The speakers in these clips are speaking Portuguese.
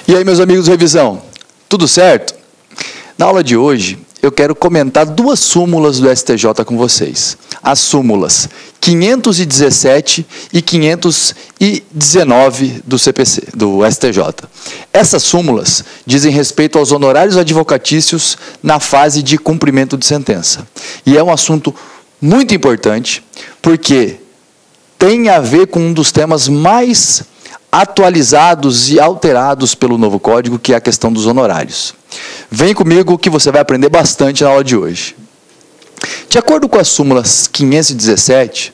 E aí, meus amigos do Revisão, tudo certo? Na aula de hoje, eu quero comentar duas súmulas do STJ com vocês. As súmulas 517 e 519 do CPC, do STJ. Essas súmulas dizem respeito aos honorários advocatícios na fase de cumprimento de sentença. E é um assunto muito importante, porque tem a ver com um dos temas mais atualizados e alterados pelo novo Código, que é a questão dos honorários. Vem comigo que você vai aprender bastante na aula de hoje. De acordo com as súmulas 517,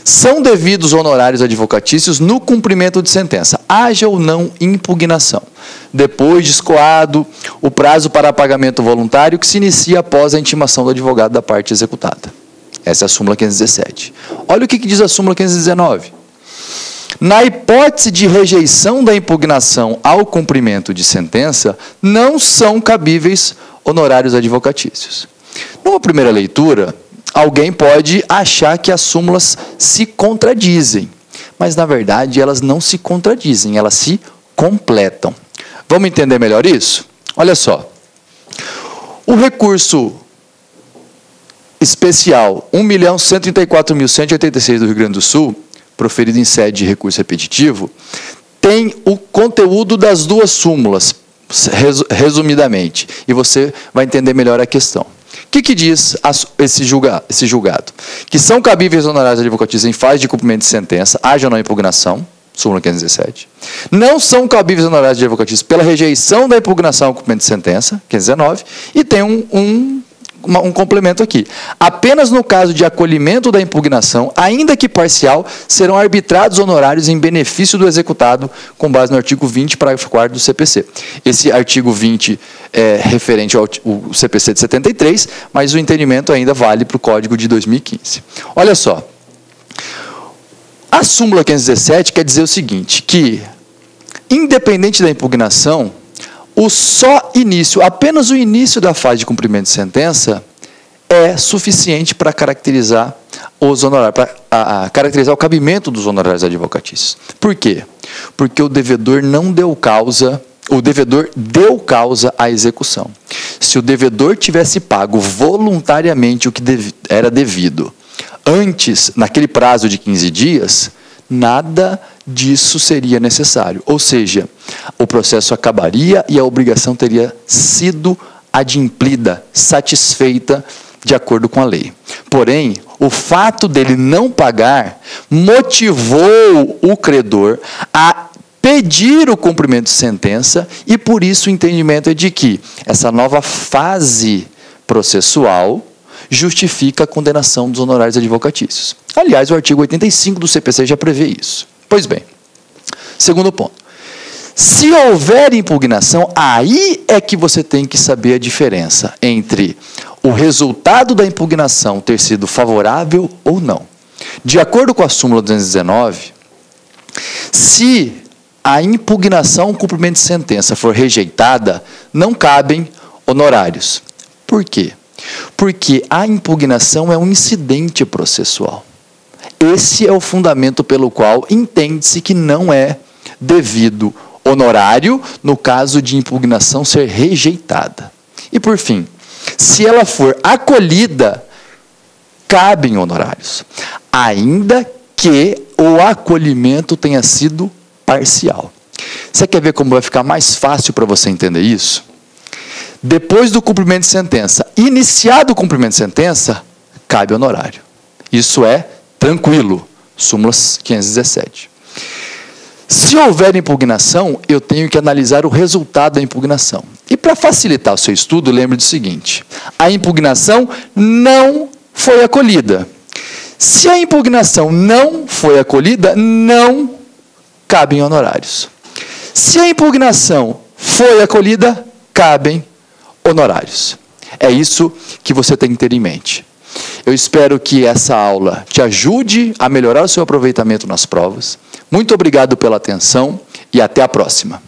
são devidos honorários advocatícios no cumprimento de sentença, haja ou não impugnação, depois de escoado o prazo para pagamento voluntário que se inicia após a intimação do advogado da parte executada. Essa é a súmula 517. Olha o que diz a súmula 519. Na hipótese de rejeição da impugnação ao cumprimento de sentença, não são cabíveis honorários advocatícios. Numa primeira leitura, alguém pode achar que as súmulas se contradizem, mas na verdade elas não se contradizem, elas se completam. Vamos entender melhor isso? Olha só. O recurso especial 1.134.186 do Rio Grande do Sul, proferido em sede de recurso repetitivo, tem o conteúdo das duas súmulas, resumidamente, e você vai entender melhor a questão. O que diz esse julgado? Que são cabíveis honorários advocatícios em fase de cumprimento de sentença, haja ou não impugnação, súmula 517. Não são cabíveis honorários advocatícios pela rejeição da impugnação ao cumprimento de sentença, 519, e tem um complemento aqui. Apenas no caso de acolhimento da impugnação, ainda que parcial, serão arbitrados honorários em benefício do executado com base no artigo 20, parágrafo 4º do CPC. Esse artigo 20 é referente ao CPC de 73, mas o entendimento ainda vale para o Código de 2015. Olha só. A súmula 517 quer dizer o seguinte, que, independente da impugnação, apenas o início da fase de cumprimento de sentença é suficiente para caracterizar os honorários, para caracterizar o cabimento dos honorários advocatícios. Por quê? Porque o devedor deu causa à execução. Se o devedor tivesse pago voluntariamente o que era devido antes, naquele prazo de 15 dias, nada disso seria necessário. Ou seja, o processo acabaria e a obrigação teria sido adimplida, satisfeita de acordo com a lei. Porém, o fato dele não pagar motivou o credor a pedir o cumprimento de sentença e por isso o entendimento é de que essa nova fase processual justifica a condenação dos honorários advocatícios. Aliás, o artigo 85 do CPC já prevê isso. Pois bem, segundo ponto. Se houver impugnação, aí é que você tem que saber a diferença entre o resultado da impugnação ter sido favorável ou não. De acordo com a súmula 219, se a impugnação ao cumprimento de sentença for rejeitada, não cabem honorários. Por quê? Porque a impugnação é um incidente processual. Esse é o fundamento pelo qual entende-se que não é devido honorário no caso de impugnação ser rejeitada. E por fim, se ela for acolhida, cabem honorários, ainda que o acolhimento tenha sido parcial. Você quer ver como vai ficar mais fácil para você entender isso? Depois do cumprimento de sentença, iniciado o cumprimento de sentença, cabe honorário. Isso é tranquilo. Súmula 517. Se houver impugnação, eu tenho que analisar o resultado da impugnação. E para facilitar o seu estudo, lembre do seguinte: a impugnação não foi acolhida. Se a impugnação não foi acolhida, não cabem honorários. Se a impugnação foi acolhida, cabem honorários. É isso que você tem que ter em mente. Eu espero que essa aula te ajude a melhorar o seu aproveitamento nas provas. Muito obrigado pela atenção e até a próxima.